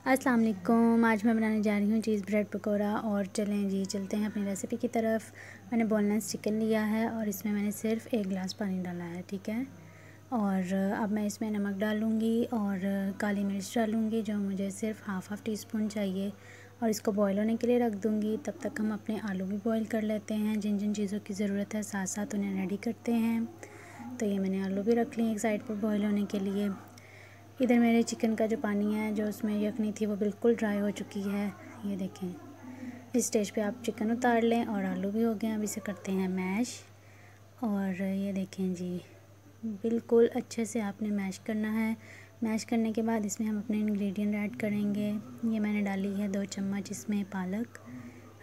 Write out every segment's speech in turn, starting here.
अस्सलाम वालेकुम। आज मैं बनाने जा रही हूँ चीज़ ब्रेड पकौड़ा। और चलें जी चलते हैं अपनी रेसिपी की तरफ। मैंने बोनलेस चिकन लिया है और इसमें मैंने सिर्फ 1 गिलास पानी डाला है, ठीक है। और अब मैं इसमें नमक डालूँगी और काली मिर्च डालूँगी, जो मुझे सिर्फ हाफ़ टी स्पून चाहिए। और इसको बॉयल होने के लिए रख दूँगी। तब तक हम अपने आलू भी बॉयल कर लेते हैं। जिन जिन चीज़ों की ज़रूरत है साथ साथ उन्हें रेडी करते हैं। तो ये मैंने आलू भी रख लिए एक साइड पर बॉयल होने के लिए। इधर मेरे चिकन का जो पानी है, जो उसमें यखनी थी, वो बिल्कुल ड्राई हो चुकी है। ये देखें, इस स्टेज पे आप चिकन उतार लें और आलू भी हो गए। अब इसे करते हैं मैश। और ये देखें जी, बिल्कुल अच्छे से आपने मैश करना है। मैश करने के बाद इसमें हम अपने इंग्रेडिएंट ऐड करेंगे। ये मैंने डाली है 2 चम्मच इसमें पालक,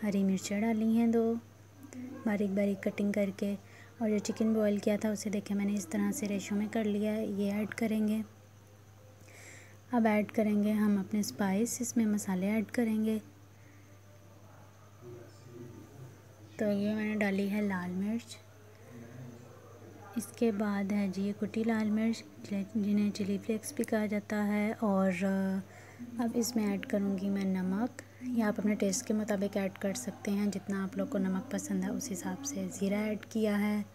हरी मिर्चें डाली हैं 2 बारीक बारीक कटिंग करके। और जो चिकन बॉयल किया था उसे देखें मैंने इस तरह से रेशो में कर लिया है, ये ऐड करेंगे। अब ऐड करेंगे हम अपने स्पाइस, इसमें मसाले ऐड करेंगे। तो ये मैंने डाली है लाल मिर्च, इसके बाद है जी ये कुटी लाल मिर्च, जिन्हें चिली फ्लेक्स भी कहा जाता है। और अब इसमें ऐड करूँगी मैं नमक। या आप अपने टेस्ट के मुताबिक ऐड कर सकते हैं, जितना आप लोग को नमक पसंद है उस हिसाब से। ज़ीरा ऐड किया है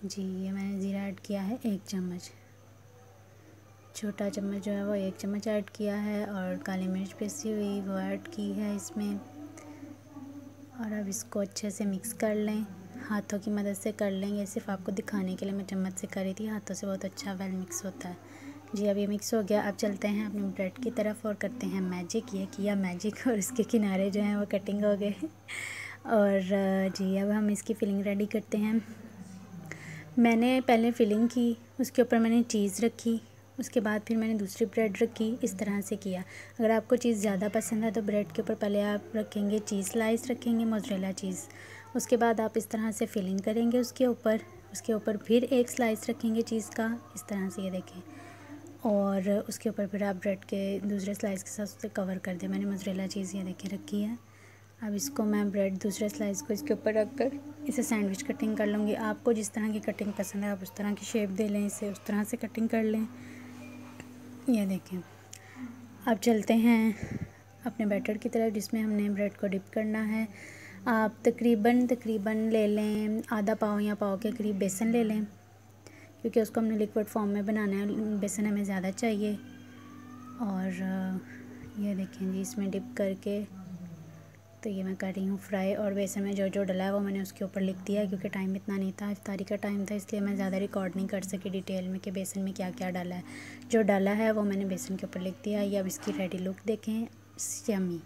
जी, ये मैंने ज़ीरा ऐड किया है 1 चम्मच, छोटा चम्मच जो है वो 1 चम्मच ऐड किया है। और काली मिर्च पिसी हुई वो ऐड की है इसमें। और अब इसको अच्छे से मिक्स कर लें, हाथों की मदद से कर लें। ये सिर्फ आपको दिखाने के लिए मैं चम्मच से कर रही थी, हाथों से बहुत अच्छा वेल मिक्स होता है जी। अब ये मिक्स हो गया। अब चलते हैं अपने ब्रेड की तरफ और करते हैं मैजिक। ये किया मैजिक और इसके किनारे जो हैं वो कटिंग हो गए। और जी अब हम इसकी फिलिंग रेडी करते हैं। मैंने पहले फिलिंग की, उसके ऊपर मैंने चीज़ रखी, उसके बाद फिर मैंने दूसरी ब्रेड रखी। इस तरह से किया। अगर आपको चीज़ ज़्यादा पसंद है तो ब्रेड के ऊपर पहले आप रखेंगे चीज़ स्लाइस, रखेंगे मोज़रेला चीज़। उसके बाद आप इस तरह से फिलिंग करेंगे उसके ऊपर फिर एक स्लाइस रखेंगे चीज़ का, इस तरह से, ये देखें। और उसके ऊपर फिर आप ब्रेड के दूसरे स्लाइस के साथ उसे कवर कर दें। मैंने मोज़रेला चीज़ ये देखें रखी है। अब इसको मैं ब्रेड दूसरे स्लाइस को इसके ऊपर रख कर इसे सैंडविच कटिंग कर लूँगी। आपको जिस तरह की कटिंग पसंद है आप उस तरह की शेप दे लें, इसे उस तरह से कटिंग कर लें। ये देखें। अब चलते हैं अपने बैटर की तरफ, जिसमें हमने ब्रेड को डिप करना है। आप तकरीबन ले लें आधा पाव या पाव के करीब बेसन ले लें, क्योंकि उसको हमने लिक्विड फॉर्म में बनाना है, बेसन हमें ज़्यादा चाहिए। और ये देखें जी, इसमें डिप करके तो ये मैं कर रही हूँ फ्राई। और बेसन में जो जो डला है वो मैंने उसके ऊपर लिख दिया है, क्योंकि टाइम इतना नहीं था, इफ्तारी का टाइम था, इसलिए मैं ज़्यादा रिकॉर्ड नहीं कर सकी डिटेल में कि बेसन में क्या क्या डाला है। जो डाला है वो मैंने बेसन के ऊपर लिख दिया है। ये अब इसकी रेडी लुक देखें, यम्मी।